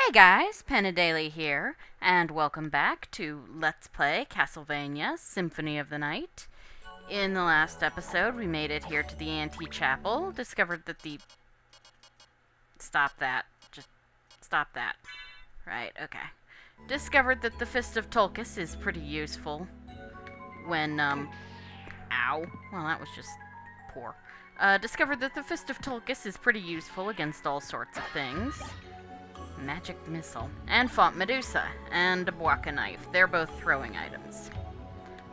Hey guys, Daily here, and welcome back to Let's Play Castlevania Symphony of the Night. In the last episode, we made it here to the Ante-Chapel, discovered that the... Stop that. Just stop that. Right, okay. Discovered that the Fist of Tulkas is pretty useful when, Ow. Well, that was just poor. Discovered that the Fist of Tulkas is pretty useful against all sorts of things. Magic missile. And fought Medusa. And a Bwaka knife. They're both throwing items.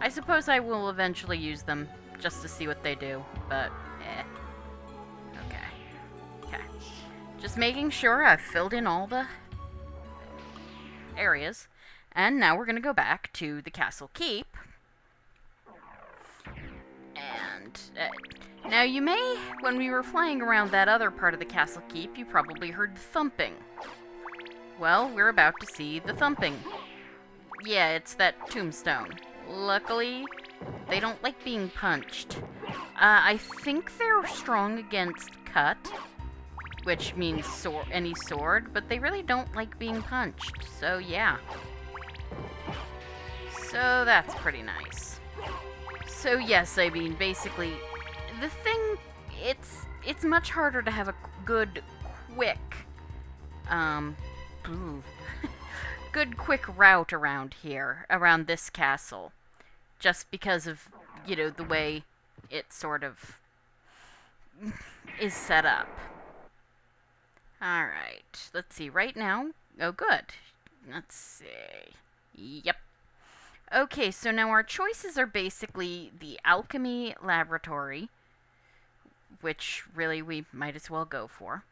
I suppose I will eventually use them just to see what they do, but Okay. Just making sure I've filled in all the areas. And now we're going to go back to the castle keep. And now you may, when we were flying around that other part of the castle keep, you probably heard thumping. Well, we're about to see the thumping. Yeah, it's that tombstone. Luckily, they don't like being punched. I think they're strong against cut, which means any sword, but they really don't like being punched, so yeah. So that's pretty nice. So yes, I mean, basically, the thing, it's much harder to have a good, quick, good quick route around here, around this castle, just because of, you know, the way it sort of is set up. Alright, let's see, right now, oh good, let's see, yep. Okay, so now our choices are basically the alchemy laboratory, which really we might as well go for.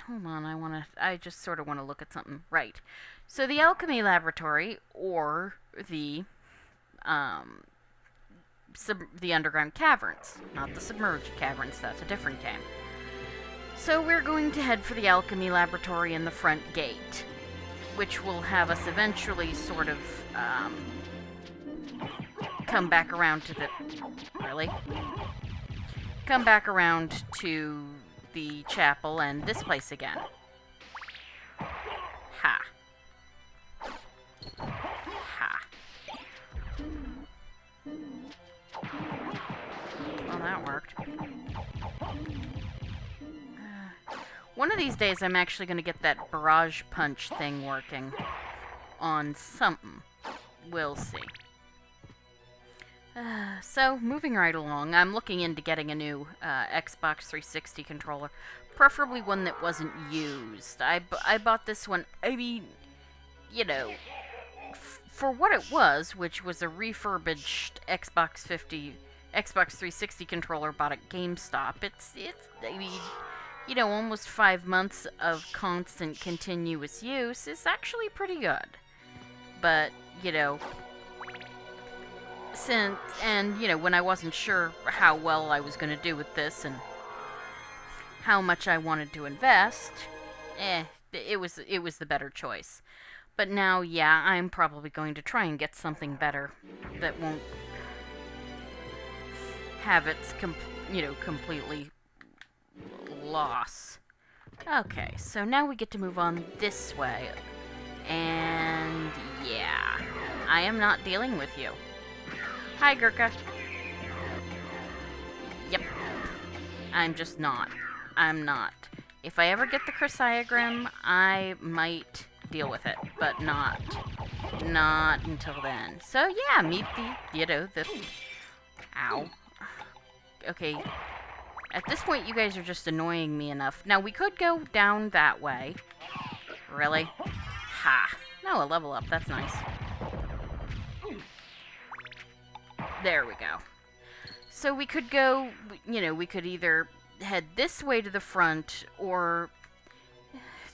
Hold on, I just sort of want to look at something. Right. So the alchemy laboratory, or the underground caverns. Not the submerged caverns, that's a different game. So we're going to head for the alchemy laboratory in the front gate, which will have us eventually sort of, come back around to the... Really? Come back around to the chapel and this place again. Ha. Ha. Well, that worked. One of these days I'm actually going to get that barrage punch thing working on something. We'll see. So, moving right along, I'm looking into getting a new Xbox 360 controller. Preferably one that wasn't used. I bought this one, I mean, you know, for what it was, which was a refurbished Xbox 360 controller bought at GameStop. It's I mean, you know, almost 5 months of constant, continuous use is actually pretty good. But, you know... And, you know, when I wasn't sure how well I was going to do with this and how much I wanted to invest, it was the better choice. But now, yeah, I'm probably going to try and get something better that won't have its, completely loss. Okay, so now we get to move on this way. And, yeah, I am not dealing with you. Hi, Gurkha. Yep. I'm just not. I'm not. If I ever get the chrysiogram, I might deal with it, but not until then. So, yeah, meet the, Ow. Okay. At this point, you guys are just annoying me enough. Now, we could go down that way. Really? Ha. No, a level up. That's nice. There we go. So we could go, you know, we could either head this way to the front, or,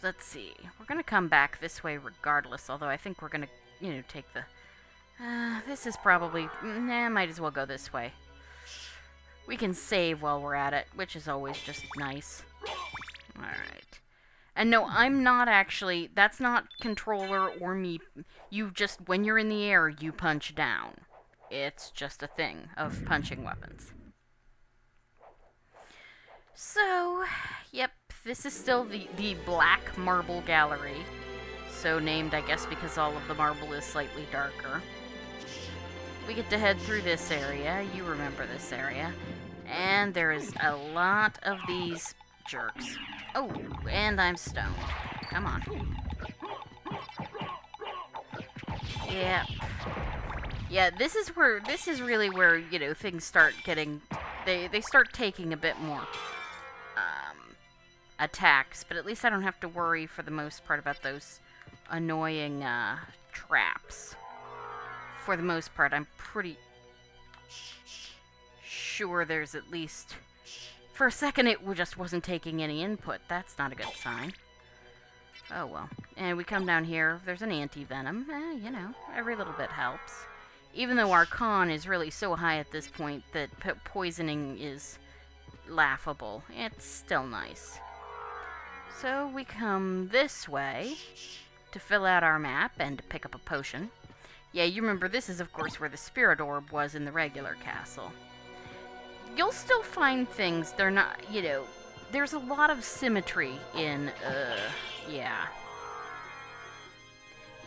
let's see, we're going to come back this way regardless, although I think we're going to, you know, take the, this is probably, might as well go this way. We can save while we're at it, which is always just nice. Alright. And no, I'm not actually, that's not controller or me, you just, when you're in the air, you punch down. It's just a thing of punching weapons. So, yep, This is still the Black Marble Gallery. So named, I guess, because all of the marble is slightly darker. We get to head through this area. You remember this area. And there is a lot of these jerks. Oh, and I'm stoned. Come on. Yeah. Yeah, this is really where, you know, things start getting, they start taking a bit more attacks, but at least I don't have to worry for the most part about those annoying traps. For the most part, I'm pretty sure there's at least, for a second it just wasn't taking any input. That's not a good sign. Oh well. And we come down here, there's an anti-venom. You know, every little bit helps. Even though our con is really so high at this point that poisoning is laughable, it's still nice. So we come this way to fill out our map and to pick up a potion. Yeah, you remember this is of course where the spirit orb was in the regular castle. You'll still find things, they're not, you know, there's a lot of symmetry in, yeah.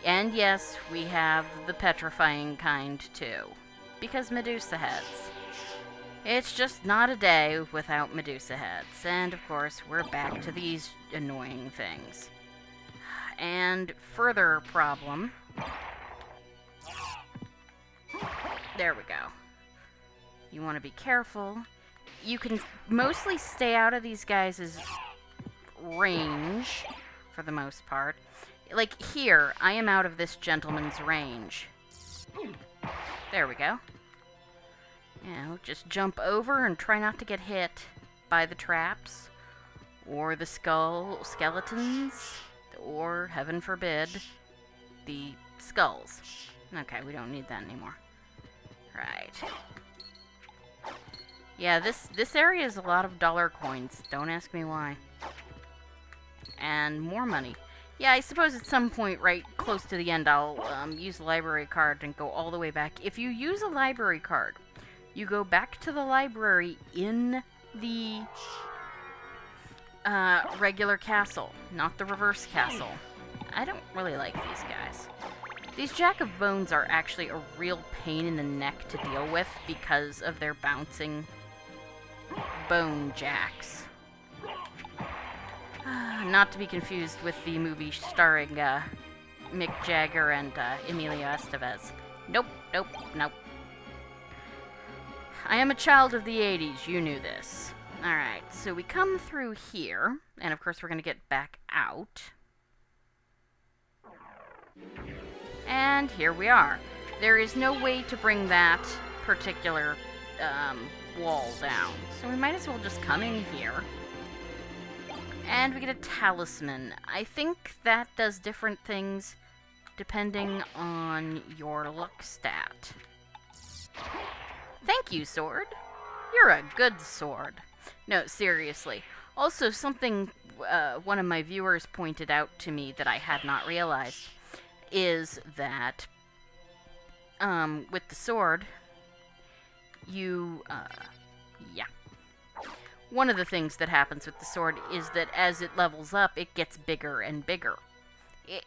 And yes, we have the petrifying kind too, because Medusa heads. It's just not a day without Medusa heads, and of course we're back to these annoying things. And further problem, there we go. You want to be careful. You can mostly stay out of these guys' range, for the most part. Like here, I am out of this gentleman's range. There we go. You know, just jump over and try not to get hit by the traps, or the skeletons, or, heaven forbid, the skulls. Okay, we don't need that anymore. Right. Yeah, this area is a lot of dollar coins. Don't ask me why. And more money. Yeah, I suppose at some point right close to the end I'll use the library card and go all the way back. If you use a library card, you go back to the library in the regular castle, not the reverse castle. I don't really like these guys. These Jack of Bones are actually a real pain in the neck to deal with because of their bouncing bone jacks. Not to be confused with the movie starring Mick Jagger and Emilio Estevez. Nope, nope, nope. I am a child of the 80s, you knew this. Alright, so we come through here, and of course we're going to get back out. And here we are. There is no way to bring that particular wall down, so we might as well just come in here. And we get a talisman. I think that does different things depending on your luck stat. Thank you, sword. You're a good sword. No, seriously. Also, something one of my viewers pointed out to me that I had not realized is that with the sword, you, yeah. One of the things that happens with the sword is that as it levels up, it gets bigger and bigger.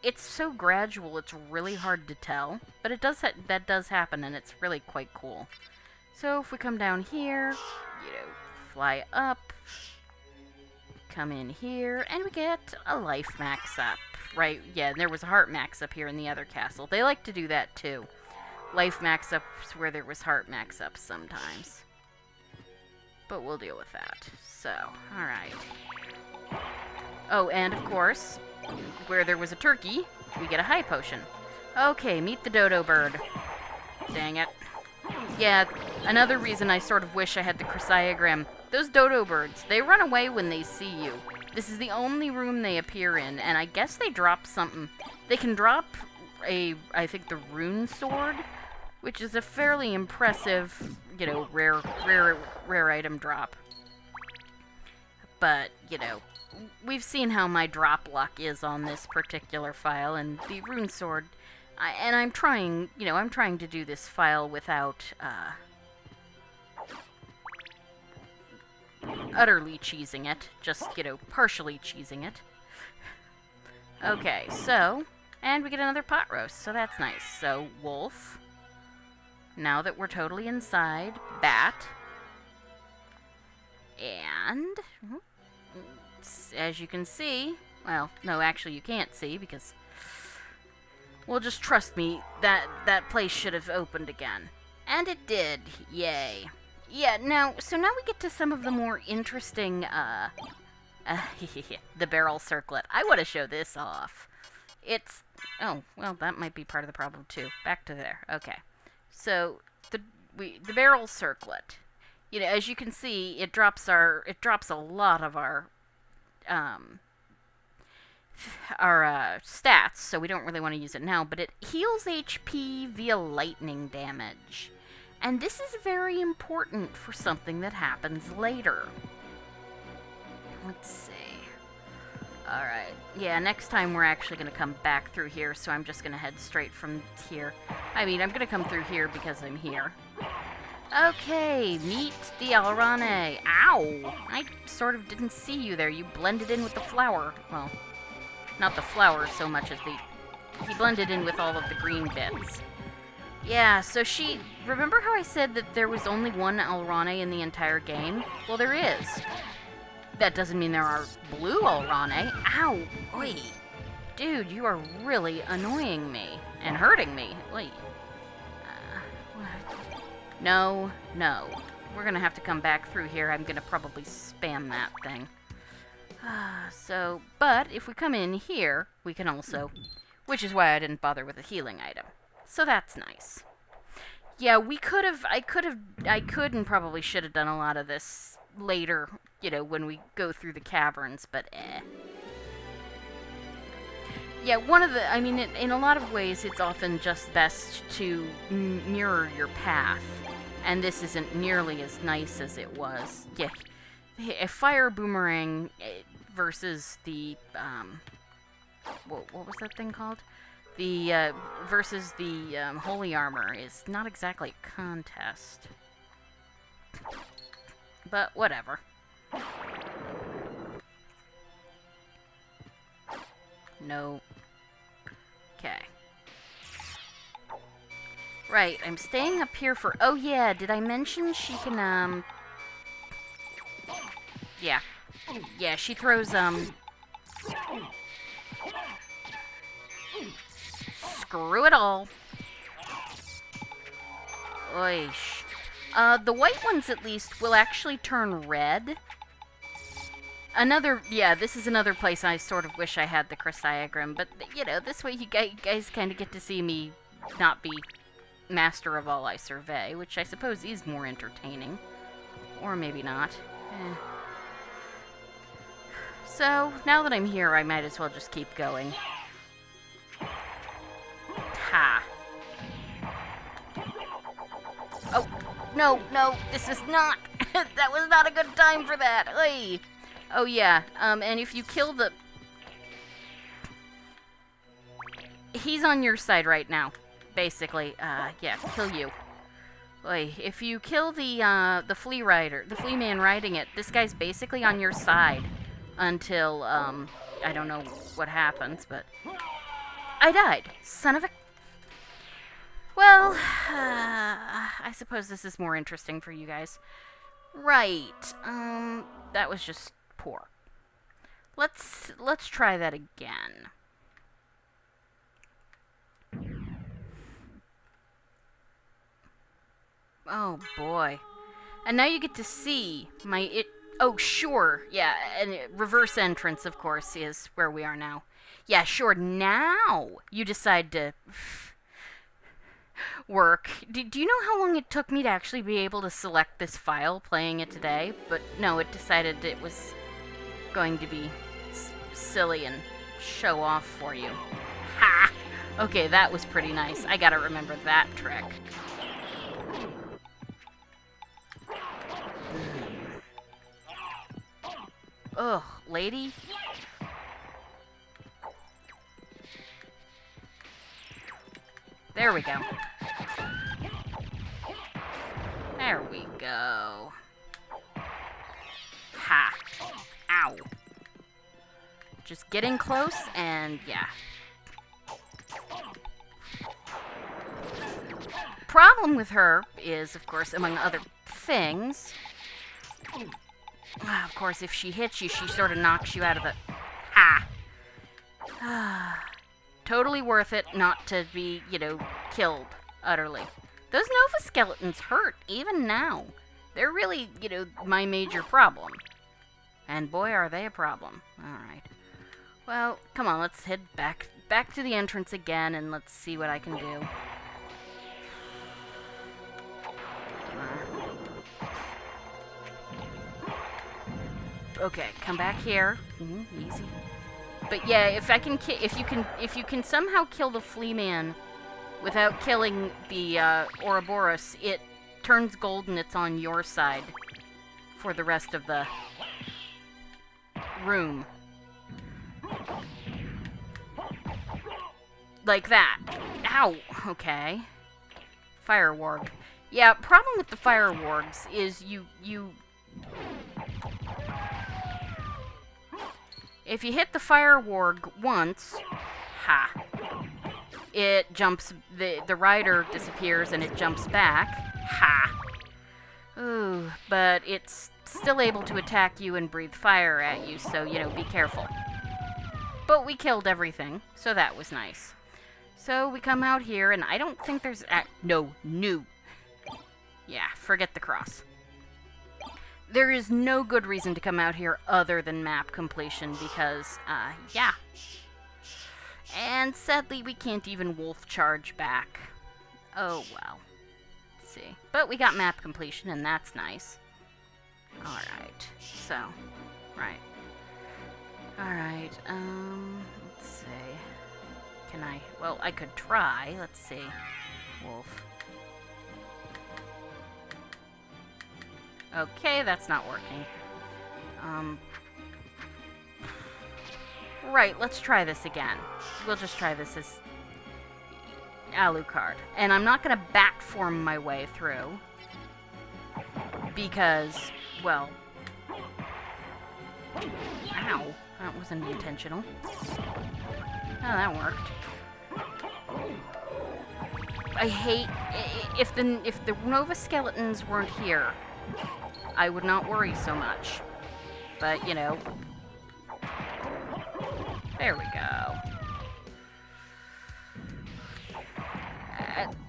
It's so gradual, it's really hard to tell, but it does that does happen, and it's really quite cool. So if we come down here, you know, fly up, come in here, and we get a life max up. Right, yeah, there was a heart max up here in the other castle. They like to do that too. Life max ups where there was heart max ups sometimes. But we'll deal with that. So, alright. Oh, and of course, where there was a turkey, we get a high potion. Okay, meet the dodo bird. Dang it. Yeah, another reason I sort of wish I had the chrysiogram. Those dodo birds, they run away when they see you. This is the only room they appear in, and I guess they drop something. They can drop I think the rune sword, which is a fairly impressive, you know, rare item drop. But, you know, we've seen how my drop luck is on this particular file, and the rune sword, I'm trying to do this file without, utterly cheesing it, just, partially cheesing it. Okay, so, and we get another pot roast, so that's nice. So, wolf. Now that we're totally inside, bat. And, as you can see, well, no, actually you can't see because, well, just trust me, that place should have opened again. And it did, yay. Yeah, so now we get to some of the more interesting, the barrel circlet. I want to show this off. It's, oh, well, that might be part of the problem too. Back to there, okay. So, the barrel circlet. As you can see, it drops a lot of our stats, so we don't really want to use it now, but it heals HP via lightning damage. And this is very important for something that happens later. Let's see. Alright. Yeah, next time we're actually going to come back through here, so I'm just going to head straight from here. I mean, I'm going to come through here because I'm here. Okay, meet the Alrane. Ow! I sort of didn't see you there. You blended in with the flower. Well, not the flower so much as he blended in with all of the green bits. Yeah, so remember how I said that there was only one Alrane in the entire game? Well, there is. That doesn't mean there are blue Alrane. Ow! Oi! Dude, you are really annoying me. And hurting me. Wait. No. We're gonna have to come back through here. I'm gonna probably spam that thing. But if we come in here, we can also... Which is why I didn't bother with a healing item. So that's nice. Yeah, I could and probably should have done a lot of this later, when we go through the caverns, but Yeah, in a lot of ways, it's often just best to mirror your path, and this isn't nearly as nice as it was. Yeah, a fire boomerang versus the, what was that thing called? Versus the, holy armor is not exactly a contest. But, whatever. No. Okay. Right, I'm staying up here for... Oh, yeah, did I mention she can, Yeah. Yeah, she throws, Screw it all. Oish. The white ones, at least, will actually turn red. This is another place I sort of wish I had the Chrysaegrim, but, this way you guys kind of get to see me not be master of all I survey, which I suppose is more entertaining. Or maybe not. So, now that I'm here, I might as well just keep going. Ha. Oh, no, this is not... that was not a good time for that. Oy. Oh, yeah, and if you kill the... He's on your side right now, basically. Yeah, kill you. Oy, if you kill the flea rider, the flea man riding it, this guy's basically on your side until, I don't know what happens, but... I died, son of a... Well, I suppose this is more interesting for you guys. Right, that was just poor. Let's try that again. Oh boy. And now you get to see oh sure, yeah, and reverse entrance of course is where we are now. Yeah, sure, now you decide to work. Do you know how long it took me to actually be able to select this file playing it today? But no, it decided it was going to be silly and show off for you. Ha! Okay, that was pretty nice. I gotta remember that trick. Ugh, lady? There we go. There we go. Just get in close, and yeah. Problem with her is, of course, among other things, of course, if she hits you, she sort of knocks you out of the... Totally worth it not to be, killed utterly. Those Nova Skeletons hurt, even now. They're really, my major problem. And boy, are they a problem. Alright. Well, come on, let's head back to the entrance again, and let's see what I can do. Okay, come back here. Easy. But yeah, if you can somehow kill the flea man without killing the Ouroboros, it turns golden. It's on your side for the rest of the room. Like that. Ow. Okay. Fire warg. Yeah, problem with the fire wargs is you if you hit the fire warg once, it jumps, the rider disappears and it jumps back. Ooh, but it's still able to attack you and breathe fire at you, so, be careful. But we killed everything, so that was nice. So we come out here, and I don't think there's... No. Yeah, forget the cross. There is no good reason to come out here other than map completion, because, yeah. And sadly, we can't even wolf charge back. Oh, well. Let's see. But we got map completion, and that's nice. Alright. So, right. Alright, let's see. Can I... Well, I could try. Let's see. Wolf. Okay, that's not working. Right, let's try this again. We'll just try this as Alucard. And I'm not going to backform my way through. Because, well... Ow. That wasn't intentional. Oh, that worked. I hate... If the Nova Skeletons weren't here, I would not worry so much. But, there we go.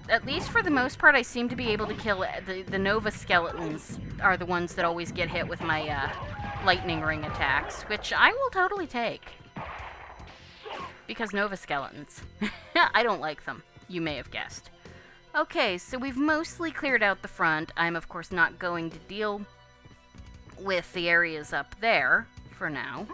At least for the most part, I seem to be able to kill... The Nova Skeletons are the ones that always get hit with my lightning ring attacks, which I will totally take. Because Nova Skeletons. I don't like them. You may have guessed. Okay, so we've mostly cleared out the front. I'm, of course, not going to deal with the areas up there for now.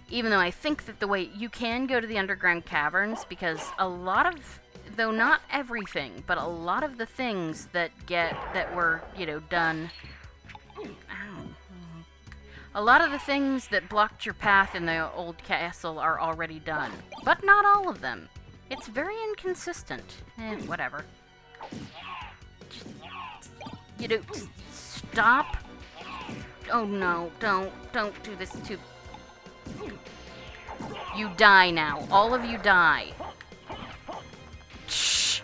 Even though I think that the way you can go to the underground caverns, because a lot of, though not everything, but a lot of the things that were, done... Ow. A lot of the things that blocked your path in the old castle are already done. But not all of them. It's very inconsistent. Whatever. Just, stop. Oh no, don't do this to... You die now. All of you die. Shh.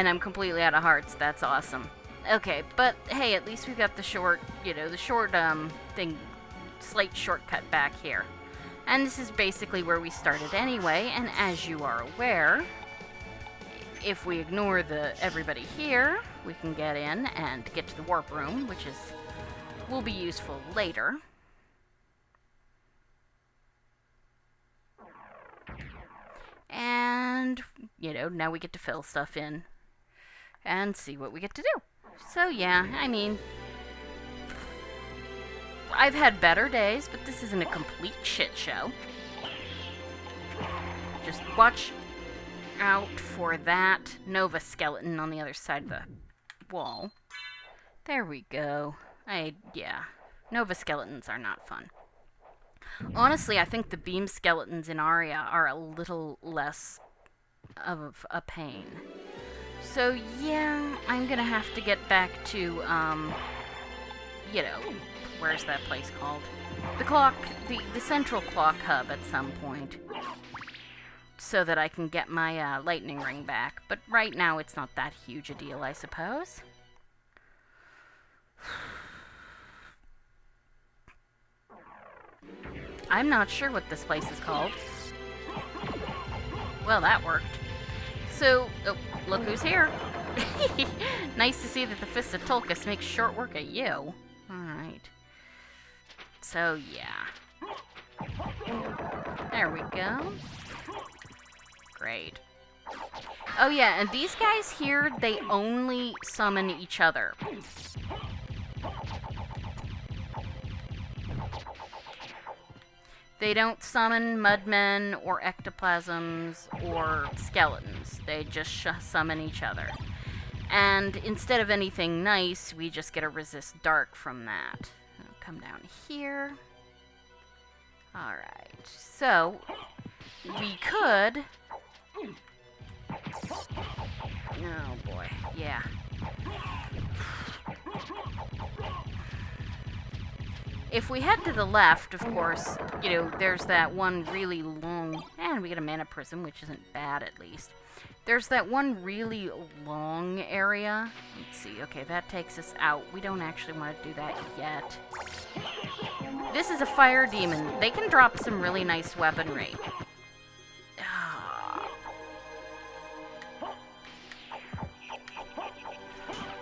I'm completely out of hearts. That's awesome. Okay, but hey, at least we've got the short, slight shortcut back here. And this is basically where we started anyway, and as you are aware, if we ignore everybody here, we can get in and get to the warp room, which will be useful later. And, now we get to fill stuff in and see what we get to do. So yeah, I mean, I've had better days, but this isn't a complete shit show. Just watch out for that Nova Skeleton on the other side of the wall. There we go. Yeah. Nova Skeletons are not fun. Honestly, I think the beam skeletons in Aria are a little less of a pain. So, yeah, I'm gonna have to get back to, you know, where's that place called? The central clock hub at some point. So that I can get my, lightning ring back. But right now it's not that huge a deal, I suppose. I'm not sure what this place is called. Well, that worked. So, oh, look who's here. Nice to see that the Fist of Tulkas makes short work of you. Alright. So, yeah. There we go. Great. Oh yeah, and these guys here, they only summon each other. They don't summon mudmen or ectoplasms or skeletons. They just summon each other. And instead of anything nice, we just get a resist dark from that. I'll come down here. Alright, so we could... Oh boy, yeah. If we head to the left, of course, you know, there's that one really long... And we get a mana prism, which isn't bad, at least. There's that one really long area. Let's see, okay, that takes us out. We don't actually want to do that yet. This is a fire demon. They can drop some really nice weaponry.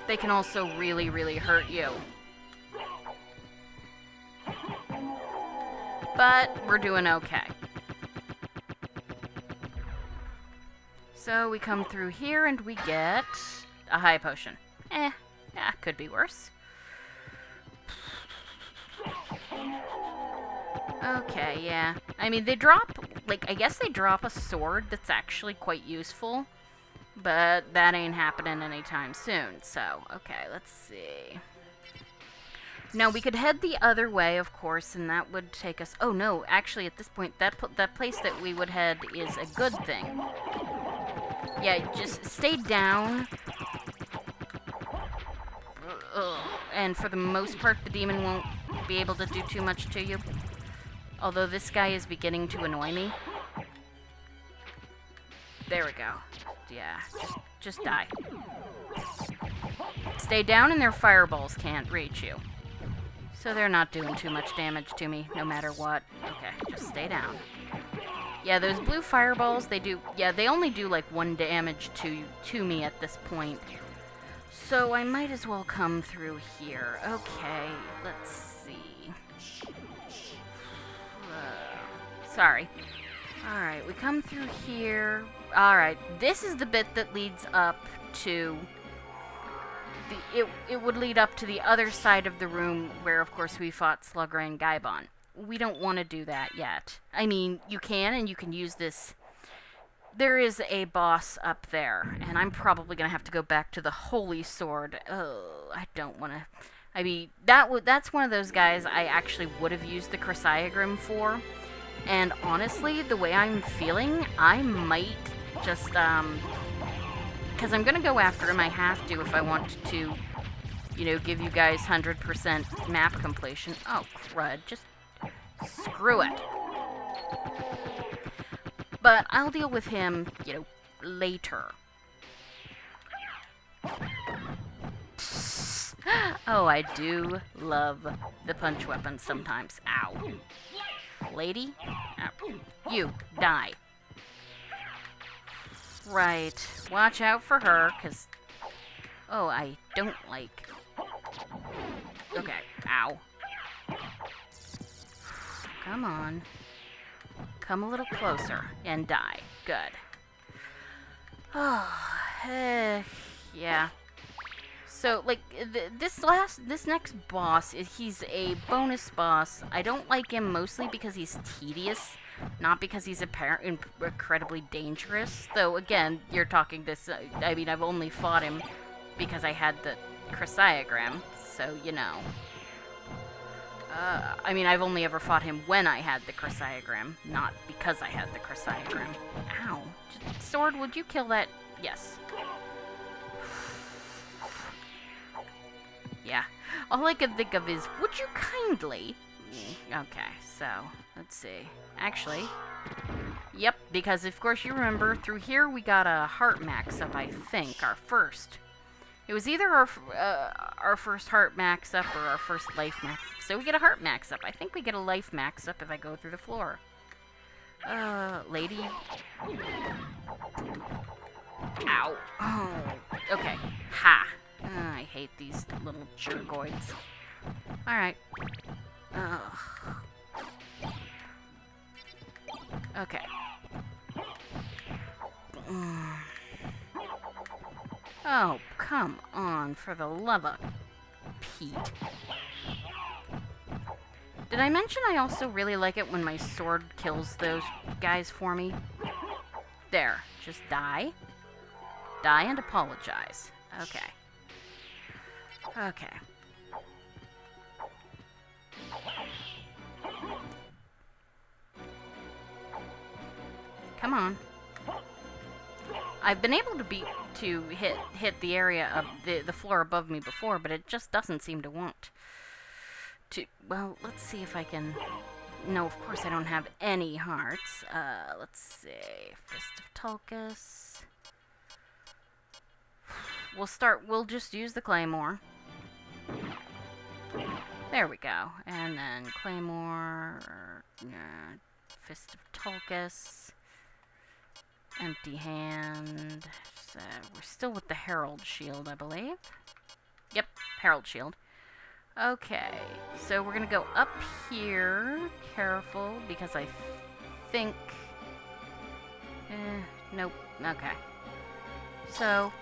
They can also really, really hurt you. But we're doing okay. So we come through here and we get a high potion. Yeah, could be worse. Okay, yeah. I mean, they drop, like, I guess they drop a sword that's actually quite useful. But that ain't happening anytime soon, so, okay, let's see. Now, we could head the other way, of course, and that would take us... Oh, no, actually, at this point, that place that we would head is a good thing. Yeah, just stay down. Ugh. And for the most part, the demon won't be able to do too much to you. Although this guy is beginning to annoy me. There we go. Yeah, just die. Stay down and their fireballs can't reach you. So they're not doing too much damage to me, no matter what. Okay, just stay down. Yeah, those blue fireballs, they do... Yeah, they only do, like, 1 damage to me at this point. So I might as well come through here. Okay, let's see. Sorry. Alright, we come through here. Alright, this is the bit that leads up to... It would lead up to the other side of the room where, of course, we fought Slugger and Gaibon. We don't want to do that yet. I mean, you can, and you can use this... There is a boss up there, and I'm probably going to have to go back to the Holy Sword. Oh, I don't want to... I mean, that's one of those guys I actually would have used the Chrysaegrim for. And honestly, the way I'm feeling, I might just, because I'm going to go after him, I have to if I want to, you know, give you guys 100% map completion. Oh, crud, just screw it. But I'll deal with him, you know, later. Oh, I do love the punch weapons sometimes. Ow. Lady? You, die. Right. Watch out for her, because... Oh, I don't like... Okay. Ow. Come on. Come a little closer and die. Good. Oh, yeah. So, like, this next boss, he's a bonus boss. I don't like him mostly because he's tedious, not because he's incredibly dangerous. Though, again, you're talking this, I mean, I've only fought him because I had the Chrysaegrim, so, you know. I mean, I've only ever fought him when I had the Chrysaegrim, not because I had the Chrysaegrim. Ow. Sword, would you kill that? Yes. Yeah. All I can think of is, would you kindly... Okay, so, let's see. Actually, yep, because of course you remember, through here we got a heart max up, I think, our first. It was either our first heart max up or our first life max up. So we get a heart max up. I think we get a life max up if I go through the floor. Lady. Ow. Oh, okay. Ha. I hate these little jergoids. Alright. Ugh. Okay. Oh, come on, for the love of Pete. Did I mention I also really like it when my sword kills those guys for me? There. Just die. Die and apologize. Okay. Okay. Come on. I've been able to hit the area of the floor above me before, but it just doesn't seem to want to. Well, let's see if I can. No, of course I don't have any hearts. Let's see. Fist of Tulkas. We'll just use the claymore. There we go. And then claymore, Fist of Tulkas. Empty hand. So we're still with the Herald Shield, I believe. Yep, Herald Shield. Okay, so we're gonna go up here. Careful, because I think... nope. Okay. So...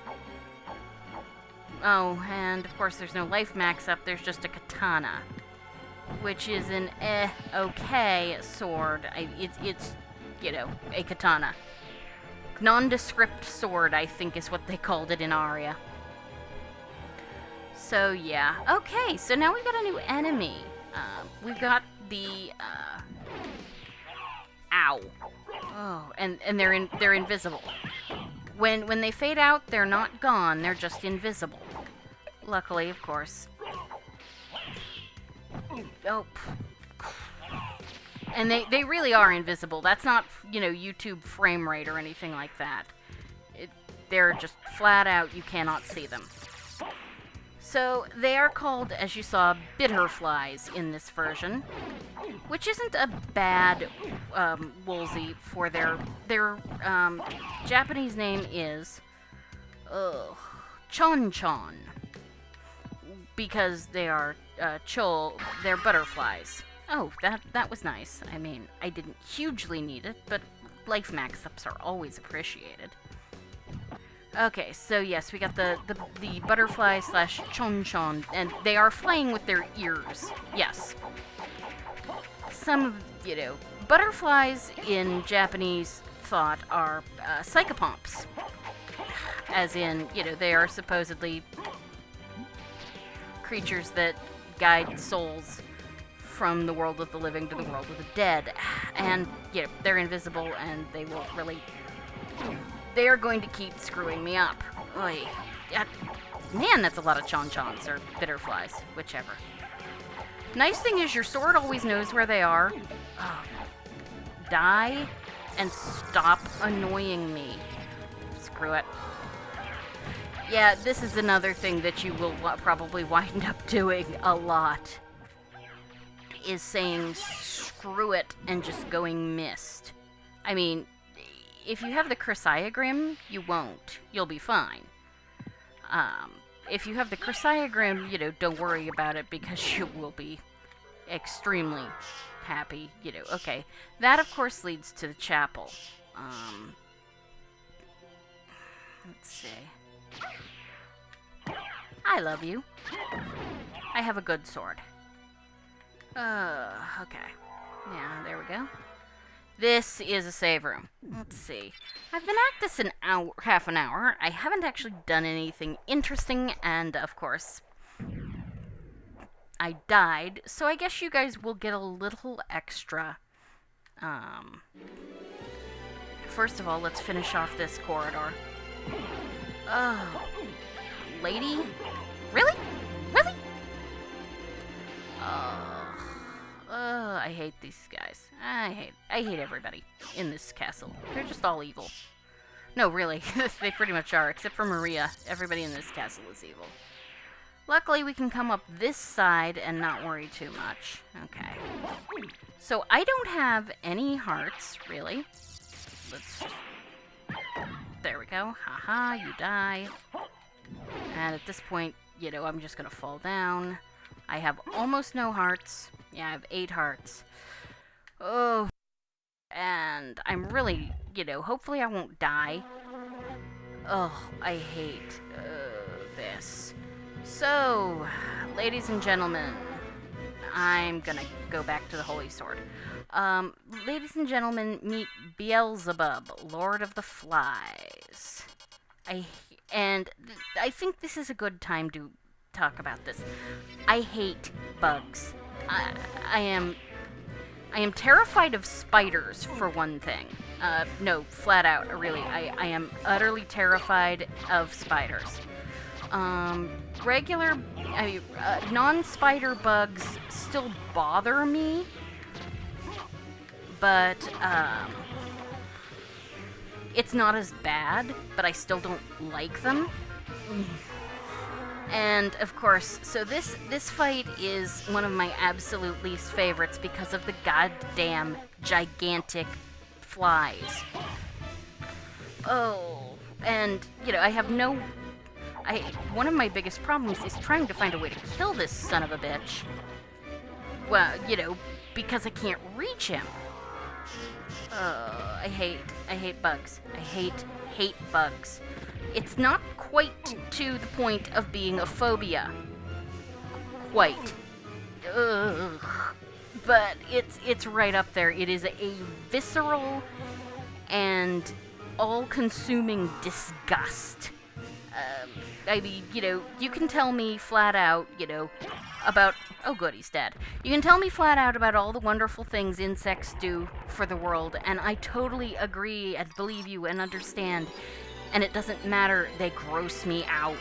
Oh, and of course there's no life max up, there's just a katana. Which is an okay sword. It's, you know, a katana. Nondescript sword, I think is what they called it in Aria. So, yeah. Okay, so now we've got a new enemy. We've got the, Ow. Oh, and they're invisible. When they fade out, they're not gone, they're just invisible. Luckily, of course. Oh. And they really are invisible. That's not, you know, YouTube frame rate or anything like that. They're just flat out, you cannot see them. So, they are called, as you saw, bitterflies in this version. Which isn't a bad Woolsey for their Japanese name is Chon-chon. Because they are, they're butterflies. Oh, that was nice. I mean, I didn't hugely need it, but life max-ups are always appreciated. Okay, so yes, we got the butterfly slash chon-chon, and they are flying with their ears. Yes. Some of, you know, butterflies in Japanese thought are psychopomps. As in, you know, they are supposedly creatures that guide souls from the world of the living to the world of the dead. And, you know, they're invisible and they won't really... They are going to keep screwing me up. Oy. Man, that's a lot of chon-chons, or bitterflies, whichever. Nice thing is your sword always knows where they are. Oh. Die and stop annoying me. Screw it. Yeah, this is another thing that you will probably wind up doing a lot. Is saying screw it and just going missed. I mean, if you have the chrysogrim, you won't. You'll be fine. If you have the chrysogrim, you know, don't worry about it because you will be extremely happy. You know, okay. That, of course, leads to the chapel. Let's see. I love you. I have a good sword. Okay. Yeah, there we go. This is a save room. Let's see. I've been at this half an hour. I haven't actually done anything interesting, and of course, I died, so I guess you guys will get a little extra. First of all, let's finish off this corridor. Oh, lady? Really? Really? I hate these guys. I hate everybody in this castle. They're just all evil. No, really, they pretty much are, except for Maria. Everybody in this castle is evil. Luckily, we can come up this side and not worry too much. Okay. So, I don't have any hearts, really. Let's just... There we go. Haha, you die. And at this point, you know, I'm just gonna fall down. I have almost no hearts. Yeah, I have 8 hearts. Oh. And I'm really, you know, hopefully I won't die. Oh, I hate this. So, ladies and gentlemen, I'm gonna go back to the Holy Sword. Ladies and gentlemen, meet Beelzebub, Lord of the Flies. I think this is a good time to talk about this. I hate bugs. I am terrified of spiders, for one thing. No, flat out, really. I am utterly terrified of spiders. Non-spider bugs still bother me, but, it's not as bad, but I still don't like them. And, of course, so this fight is one of my absolute least favorites because of the goddamn gigantic flies. Oh, and, you know, one of my biggest problems is trying to find a way to kill this son of a bitch. Well, you know, because I can't reach him. I hate bugs. I hate bugs. It's not quite to the point of being a phobia. Quite. Ugh. But it's right up there. It is a visceral and all-consuming disgust. I mean, you know, you can tell me flat out, you know, about... Oh, good, he's dead. You can tell me flat out about all the wonderful things insects do for the world, and I totally agree and believe you and understand. And it doesn't matter, they gross me out.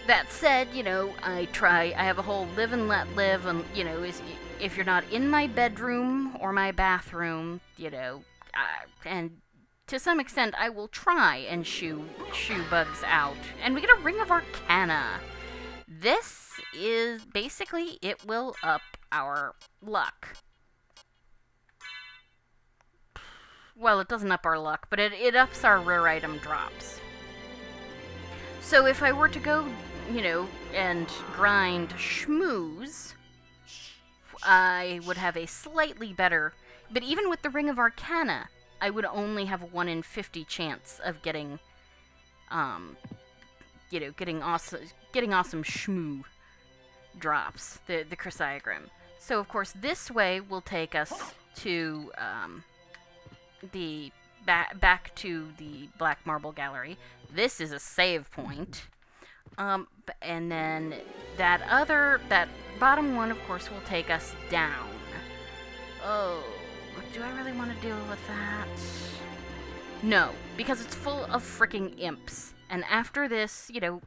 That said, you know, I have a whole live and let live, and, you know, if you're not in my bedroom or my bathroom, you know, and to some extent I will try and shoo bugs out. And we get a Ring of Arcana. This is, basically, it will up our luck. Well, it doesn't up our luck, but it ups our rare item drops. So if I were to go, you know, and grind schmooze, I would have a slightly better... But even with the Ring of Arcana, I would only have a 1 in 50 chance of getting, you know, getting awesome schmoo drops, the Chrysaegrim. So, of course, this way will take us to, back to the Black Marble Gallery. This is a save point. And then that bottom one, of course, will take us down. Oh, do I really want to deal with that? No, because it's full of freaking imps. And after this, you know,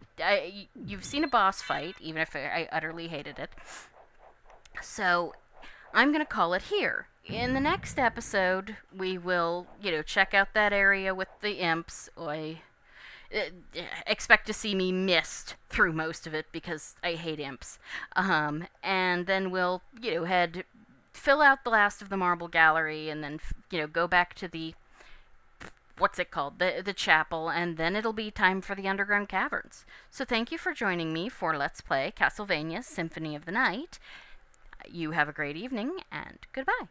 you've seen a boss fight, even if I utterly hated it. So, I'm going to call it here. In the next episode, we will, you know, check out that area with the imps. Expect to see me mist through most of it because I hate imps. And then we'll, you know, fill out the last of the Marble Gallery and then, you know, go back to the... what's it called? The chapel, and then it'll be time for the underground caverns. So thank you for joining me for Let's Play Castlevania Symphony of the Night. You have a great evening, and goodbye.